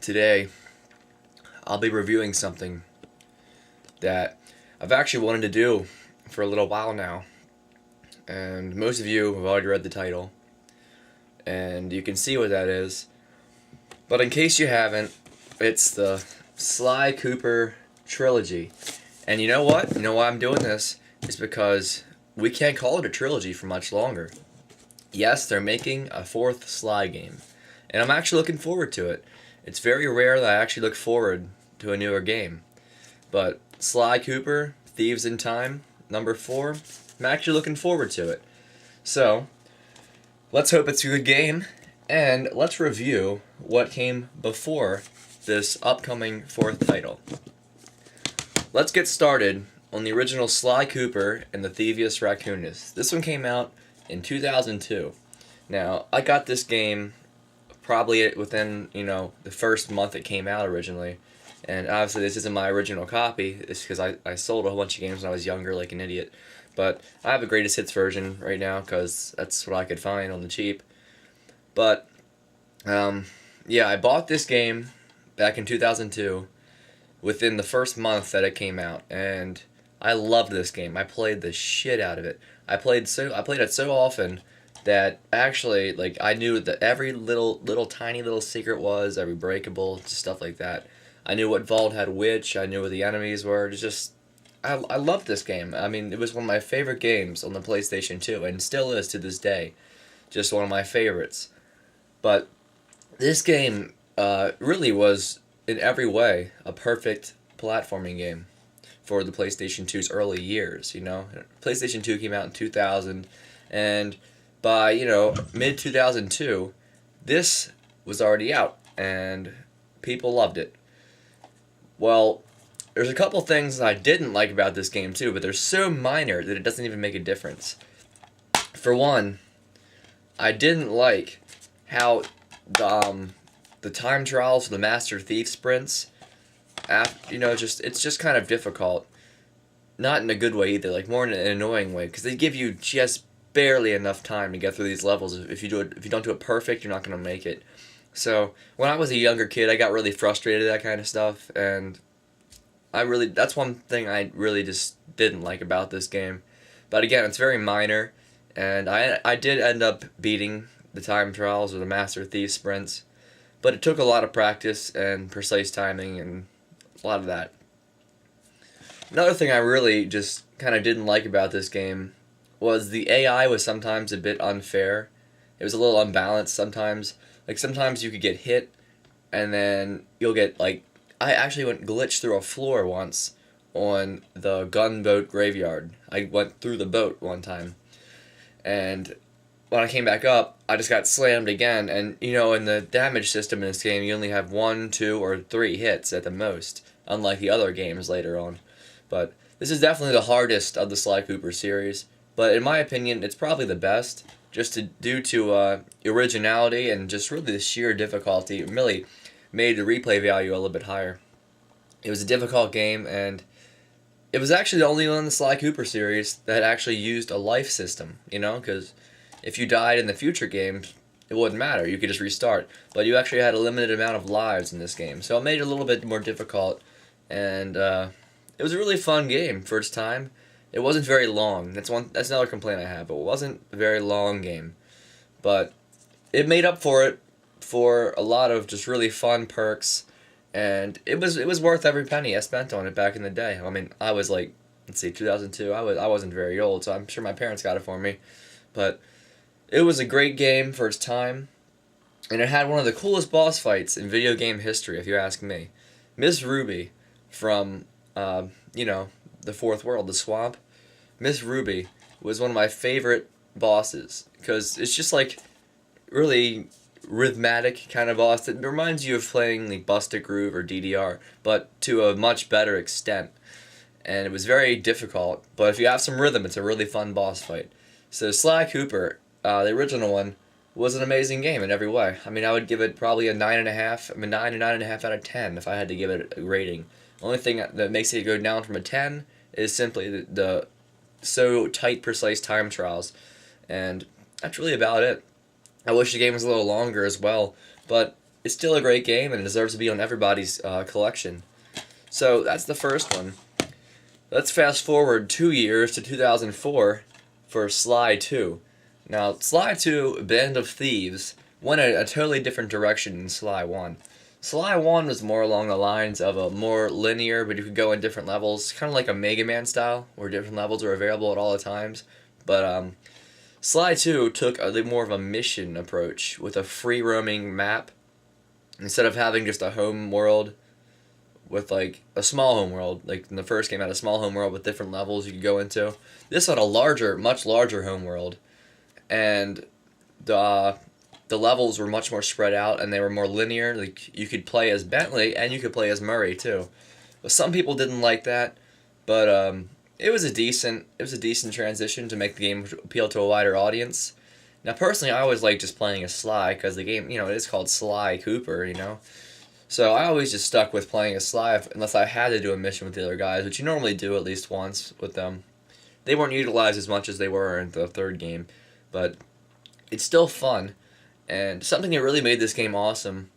Today, I'll be reviewing something that I've actually wanted to do for a little while now. And most of you have already read the title, and you can see what that is. But in case you haven't, it's the Sly Cooper Trilogy. And you know what? You know why I'm doing this? Is because we can't call it a trilogy for much longer. Yes, they're making a fourth Sly game, and I'm actually looking forward to it. It's very rare that I actually look forward to a newer game. But Sly Cooper, Thieves in Time, number 4, I'm actually looking forward to it. So, let's hope it's a good game, and let's review what came before this upcoming fourth title. Let's get started on the original Sly Cooper and the Thievius Raccoonus. This one came out in 2002. Now, I got this game probably within, the first month it came out originally. And obviously this isn't my original copy. It's because I sold a whole bunch of games when I was younger like an idiot. But I have a greatest hits version right now because that's what I could find on the cheap. But, yeah, I bought this game back in 2002 within the first month that it came out. And I loved this game. I played the shit out of it. I played it so often that actually, I knew that every little tiny little secret was, every breakable, just stuff like that. I knew what vault had which, I knew what the enemies were. It's just, I loved this game. I mean, it was one of my favorite games on the PlayStation 2, and still is to this day. Just one of my favorites. But this game really was, in every way, a perfect platforming game for the PlayStation 2's early years, PlayStation 2 came out in 2000, and by, mid-2002, this was already out, and people loved it. Well, there's a couple things I didn't like about this game, too, but they're so minor that it doesn't even make a difference. For one, I didn't like how the time trials for the Master Thief sprints, it's just kind of difficult. Not in a good way either, more in an annoying way, because they give you just barely enough time to get through these levels. If you don't do it perfect, you're not going to make it. So when I was a younger kid, I got really frustrated at that kind of stuff, and that's one thing I really just didn't like about this game. But again, it's very minor, and I did end up beating the time trials or the Master Thief sprints, but it took a lot of practice and precise timing and a lot of that. Another thing I really just kind of didn't like about this game was the AI was sometimes a bit unfair. It was a little unbalanced sometimes. Sometimes you could get hit, and then you'll get, I actually went glitched through a floor once on the gunboat graveyard. I went through the boat one time, and when I came back up, I just got slammed again, and, in the damage system in this game, you only have 1, 2, or 3 hits at the most, unlike the other games later on. But this is definitely the hardest of the Sly Cooper series. But in my opinion, it's probably the best, due to originality and just really the sheer difficulty. It really made the replay value a little bit higher. It was a difficult game, and it was actually the only one in the Sly Cooper series that actually used a life system, because if you died in the future games, it wouldn't matter. You could just restart. But you actually had a limited amount of lives in this game, so it made it a little bit more difficult, and it was a really fun game for its time. It wasn't very long. That's another complaint I have. It wasn't a very long game, but it made up for it for a lot of just really fun perks, and it was worth every penny I spent on it back in the day. I mean, I was 2002. I wasn't very old, so I'm sure my parents got it for me, but it was a great game for its time, and it had one of the coolest boss fights in video game history, if you ask me. Miss Ruby from the Fourth World, the Swamp. Miss Ruby was one of my favorite bosses, because it's just really rhythmic kind of boss that reminds you of playing Busted Groove or DDR, but to a much better extent. And it was very difficult, but if you have some rhythm, it's a really fun boss fight. So Sly Cooper, the original one, was an amazing game in every way. I mean, I would give it probably a 9.5, 9 or 9.5 out of 10 if I had to give it a rating. The only thing that makes it go down from a 10 is simply the so tight, precise time trials, and that's really about it. I wish the game was a little longer as well, but it's still a great game and it deserves to be on everybody's collection. So that's the first one. Let's fast forward 2 years to 2004 for Sly 2. Now, Sly 2, Band of Thieves, went a totally different direction than Sly 1. Sly 1 was more along the lines of a more linear, but you could go in different levels, kind of like a Mega Man style, where different levels are available at all the times. But Sly 2 took more of a mission approach with a free roaming map. Instead of having just a home world with like a small home world, like in the first game had a small home world with different levels you could go into. This had a larger, much larger home world, and the levels were much more spread out and they were more linear. Like you could play as Bentley and you could play as Murray too. But some people didn't like that, but it was a decent transition to make the game appeal to a wider audience. Now, personally, I always like just playing as Sly because the game, it is called Sly Cooper. So I always just stuck with playing as Sly unless I had to do a mission with the other guys, which you normally do at least once with them. They weren't utilized as much as they were in the third game, but it's still fun. And something that really made this game awesome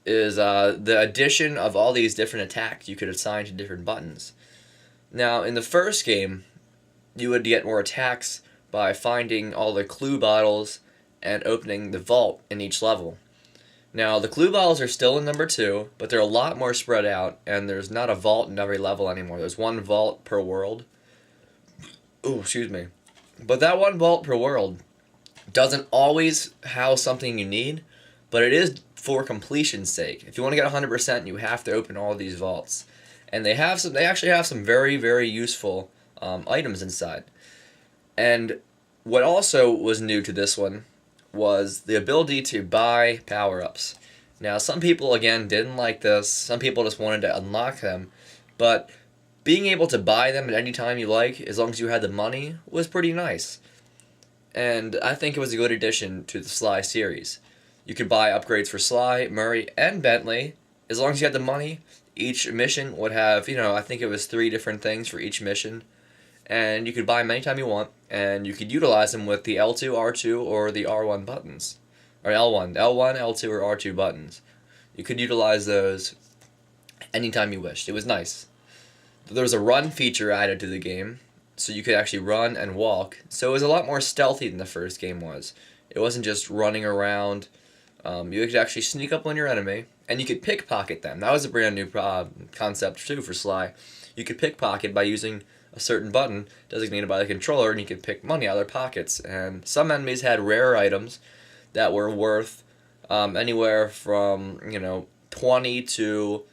is the addition of all these different attacks you could assign to different buttons. Now, in the first game, you would get more attacks by finding all the clue bottles and opening the vault in each level. Now, the clue bottles are still in number 2, but they're a lot more spread out, and there's not a vault in every level anymore. There's one vault per world. Ooh, excuse me. But that one vault per world doesn't always house something you need, but it is for completion's sake. If you want to get 100%, you have to open all these vaults. And they actually have some very, very useful items inside. And what also was new to this one was the ability to buy power-ups. Now, some people, again, didn't like this. Some people just wanted to unlock them. But being able to buy them at any time you like, as long as you had the money, was pretty nice. And I think it was a good addition to the Sly series. You could buy upgrades for Sly, Murray, and Bentley. As long as you had the money, each mission would have, I think it was 3 different things for each mission. And you could buy them anytime you want, and you could utilize them with the L2, R2, or the R1 buttons. Or L1, L2, or R2 buttons. You could utilize those anytime you wished. It was nice. There was a run feature added to the game, so you could actually run and walk. So it was a lot more stealthy than the first game was. It wasn't just running around. You could actually sneak up on your enemy, and you could pickpocket them. That was a brand new concept, too, for Sly. You could pickpocket by using a certain button designated by the controller, and you could pick money out of their pockets. And some enemies had rare items that were worth anywhere from 20 to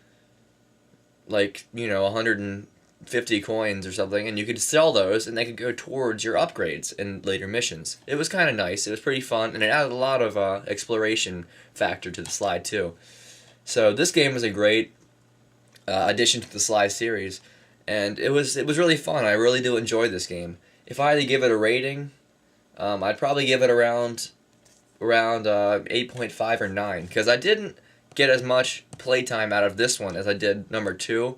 150 coins or something, and you could sell those, and they could go towards your upgrades in later missions. It was kind of nice. It was pretty fun, and it added a lot of exploration factor to the Sly too. So this game was a great addition to the Sly series. And it was really fun. I really do enjoy this game. If I had to give it a rating, I'd probably give it around 8.5 or 9, because I didn't get as much playtime out of this one as I did number 1,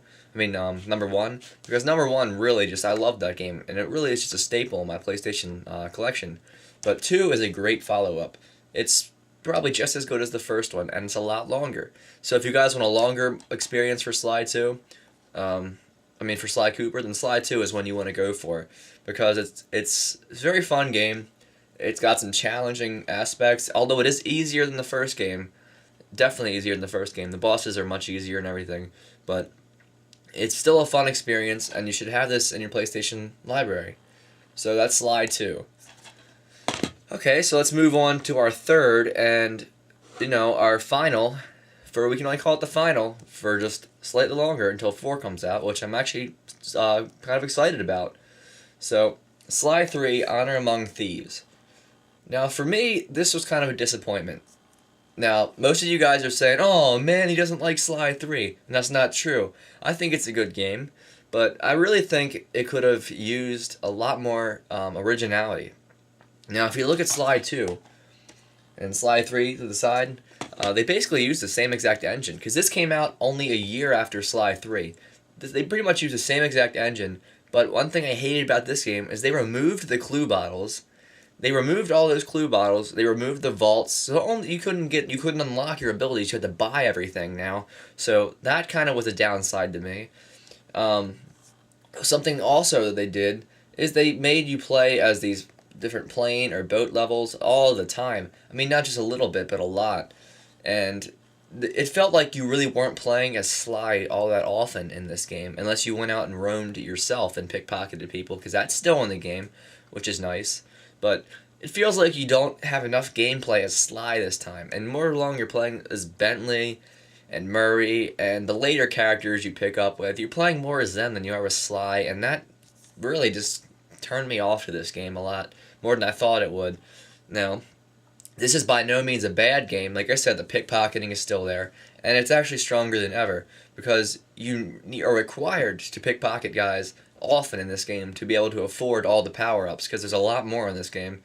because number 1 really I loved that game, and it really is just a staple in my PlayStation collection. But 2 is a great follow-up. It's probably just as good as the first one, and it's a lot longer. So if you guys want a longer experience for Sly 2, for Sly Cooper, then Sly 2 is one you want to go for, because it's a very fun game. It's got some challenging aspects, although it is easier than the first game. Definitely easier than the first game. The bosses are much easier and everything, but it's still a fun experience, and you should have this in your PlayStation library. So that's Sly 2. Okay, so let's move on to our third and, our final. We can only call it the final for just slightly longer until 4 comes out, which I'm actually kind of excited about. So, Sly 3, Honor Among Thieves. Now, for me, this was kind of a disappointment. Now, most of you guys are saying, oh man, he doesn't like Sly 3, and that's not true. I think it's a good game, but I really think it could have used a lot more originality. Now, if you look at Sly 2 and Sly 3 to the side, they basically used the same exact engine, because this came out only a year after Sly 3. They pretty much used the same exact engine, but one thing I hated about this game is they removed the clue bottles, They removed all those clue bottles. They removed the vaults. So only you couldn't unlock your abilities. You had to buy everything now. So that kind of was a downside to me. Um, Something also that they did is they made you play as these different plane or boat levels all the time. I mean, not just a little bit, but a lot. And it felt like you really weren't playing as Sly all that often in this game, unless you went out and roamed yourself and pickpocketed people, because that's still in the game, which is nice. But it feels like you don't have enough gameplay as Sly this time, and more along you're playing as Bentley and Murray and the later characters you pick up with. You're playing more as them than you are as Sly, and that really just turned me off to this game a lot more than I thought it would. Now, this is by no means a bad game. Like I said, the pickpocketing is still there, and it's actually stronger than ever because you are required to pickpocket guys often in this game to be able to afford all the power-ups, because there's a lot more in this game.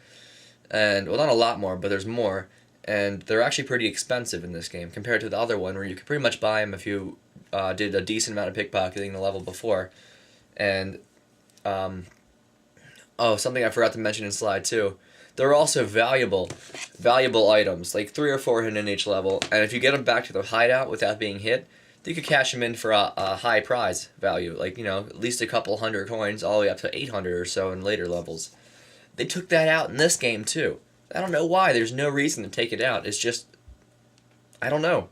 And, well, not a lot more, but there's more. And they're actually pretty expensive in this game compared to the other one where you could pretty much buy them if you did a decent amount of pickpocketing the level before. And, something I forgot to mention in Slide 2. There are also valuable items, like 3 or 4 hidden in each level, and if you get them back to the hideout without being hit, you could cash them in for a high prize value, like, at least a couple hundred coins, all the way up to 800 or so in later levels. They took that out in this game, too. I don't know why. There's no reason to take it out. It's just, I don't know.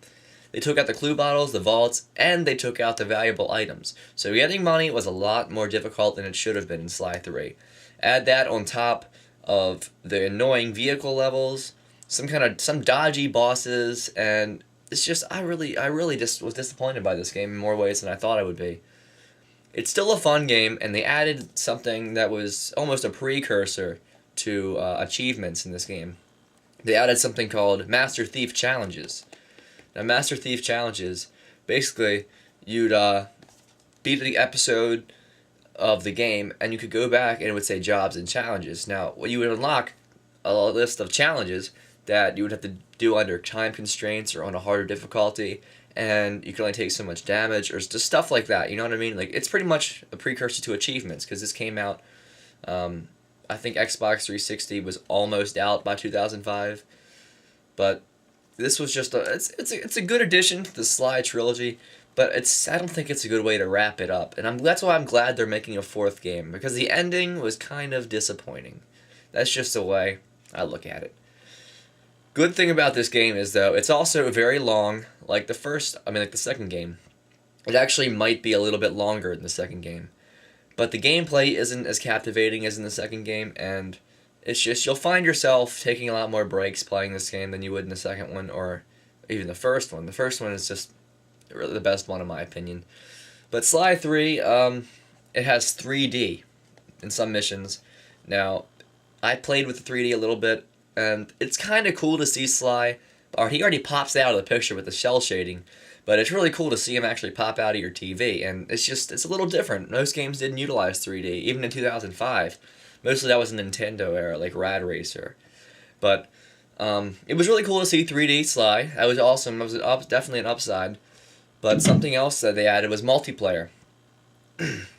They took out the clue bottles, the vaults, and they took out the valuable items. So getting money was a lot more difficult than it should have been in Sly 3. Add that on top of the annoying vehicle levels, some dodgy bosses, and it's just I really just was disappointed by this game in more ways than I thought I would be. It's still a fun game, and they added something that was almost a precursor to achievements in this game. They added something called Master Thief Challenges. Now, Master Thief Challenges, basically, you'd beat the episode of the game, and you could go back and it would say jobs and challenges. Now, you would unlock a list of challenges that you would have to do under time constraints or on a harder difficulty, and you can only take so much damage or just stuff like that. You know what I mean? Like, it's pretty much a precursor to achievements, because this came out, I think Xbox 360 was almost out by 2005, but this was just it's a good addition to the Sly trilogy. But I don't think it's a good way to wrap it up, and that's why I'm glad they're making a 4th game, because the ending was kind of disappointing. That's just the way I look at it. Good thing about this game is, though, it's also very long, like the second game. It actually might be a little bit longer than the second game, but the gameplay isn't as captivating as in the second game, and it's just you'll find yourself taking a lot more breaks playing this game than you would in the second one or even the first one. The first one is just really the best one in my opinion. But Sly 3, it has 3D in some missions. Now, I played with the 3D a little bit, and it's kind of cool to see Sly, or he already pops out of the picture with the shell shading, but it's really cool to see him actually pop out of your TV, and it's a little different. Most games didn't utilize 3D, even in 2005. Mostly that was a Nintendo era, like Rad Racer. But it was really cool to see 3D Sly. That was awesome. It was definitely an upside. But something else that they added was multiplayer.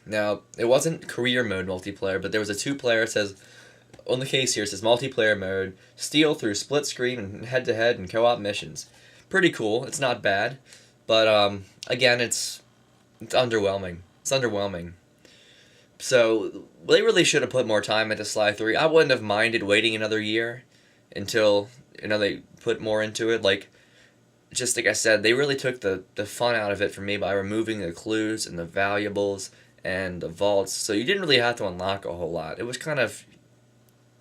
Now, it wasn't career mode multiplayer, but there was a 2-player, it says, on the case here, it says multiplayer mode, steal through split screen and head-to-head and co-op missions. Pretty cool. It's not bad. But, again, it's underwhelming. It's underwhelming. So, they really should have put more time into Sly 3. I wouldn't have minded waiting another year until, they put more into it. Just like I said, they really took the fun out of it for me by removing the clues and the valuables and the vaults. So you didn't really have to unlock a whole lot. It was kind of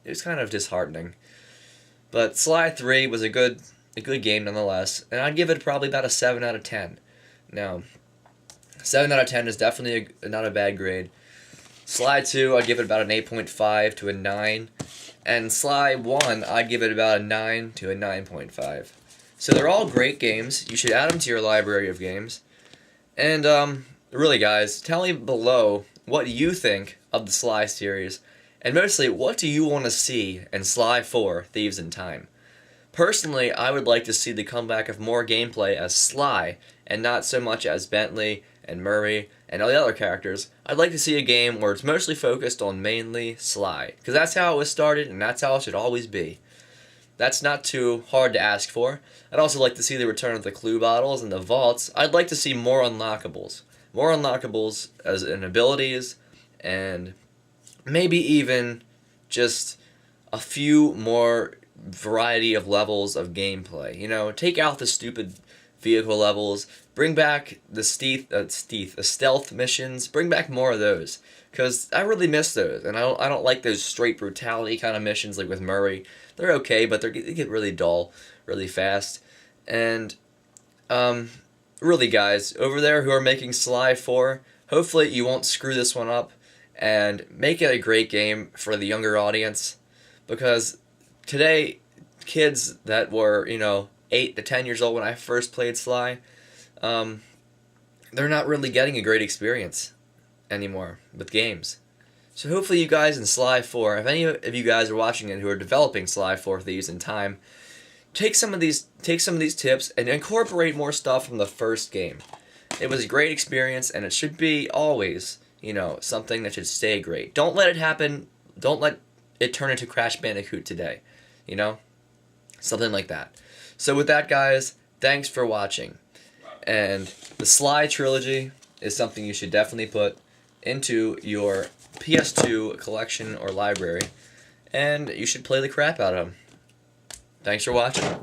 disheartening. But Sly 3 was a good game nonetheless, and I'd give it probably about a 7 out of 10. Now, 7 out of 10 is definitely not a bad grade. Sly 2, I'd give it about an 8.5 to a 9. And Sly 1, I'd give it about a 9 to a 9.5. So they're all great games. You should add them to your library of games. And, really, guys, tell me below what you think of the Sly series. And mostly, what do you want to see in Sly 4, Thieves in Time? Personally, I would like to see the comeback of more gameplay as Sly, and not so much as Bentley and Murray and all the other characters. I'd like to see a game where it's mostly focused on mainly Sly, because that's how it was started and that's how it should always be. That's not too hard to ask for. I'd also like to see the return of the clue bottles and the vaults. I'd like to see more unlockables. More unlockables as in abilities, and maybe even just a few more variety of levels of gameplay. You know, take out the stupid vehicle levels, bring back the stealth missions, bring back more of those, because I really miss those, and I don't like those straight brutality kind of missions like with Murray. They're okay, but they get really dull really fast. And really, guys over there who are making Sly 4, hopefully you won't screw this one up and make it a great game for the younger audience, because today kids that were 8 to 10 years old when I first played Sly, they're not really getting a great experience anymore with games. So hopefully you guys in Sly 4, if any of you guys are watching it who are developing Sly 4 Thieves in time, take some of these tips and incorporate more stuff from the first game. It was a great experience, and it should be always, something that should stay great. Don't let it happen. Don't let it turn into Crash Bandicoot today. Something like that. So with that, guys, thanks for watching. And the Sly Trilogy is something you should definitely put into your PS2 collection or library, and you should play the crap out of them. Thanks for watching.